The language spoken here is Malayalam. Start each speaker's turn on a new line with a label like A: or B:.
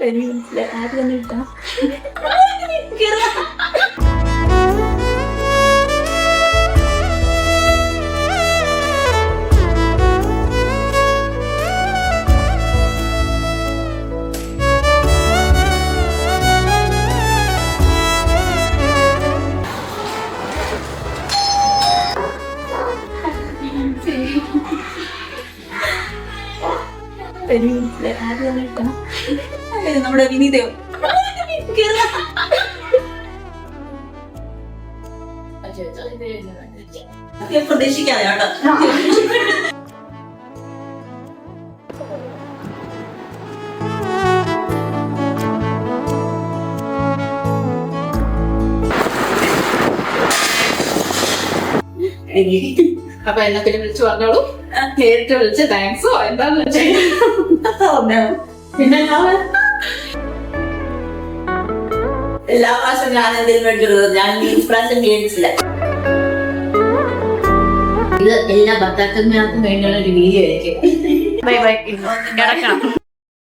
A: എനിക്ക് മനസ്സിലായി. ആദ്യം തന്നെ ഇട്ടാ എനിക്ക് മനസ്സിലായി. ആദ്യം തന്നെ ഇട്ടാ നമ്മുടെ വിനീതയോ പ്രതീക്ഷിക്കാതെ കേട്ടോ.
B: അപ്പൊ എന്നെ പിന്നെ വിളിച്ചു പറഞ്ഞോളൂ. നേരിട്ട് വിളിച്ച് താങ്ക്സോ എന്താന്ന് വെച്ചാൽ പിന്നെ
A: എല്ലാ പ്രാവശ്യം ഞാൻ എന്തെങ്കിലും മേടിച്ചിട്ടുള്ളത് ഞാൻ ഈ പ്രാവശ്യം മേടിച്ചില്ല. ഇത് എല്ലാ ഭർത്താക്കന്മാർക്കും വേണ്ടിയുള്ള ഒരു വീഡിയോ ആയിരിക്കും.
B: ബൈ ബൈ കിടക്കണം.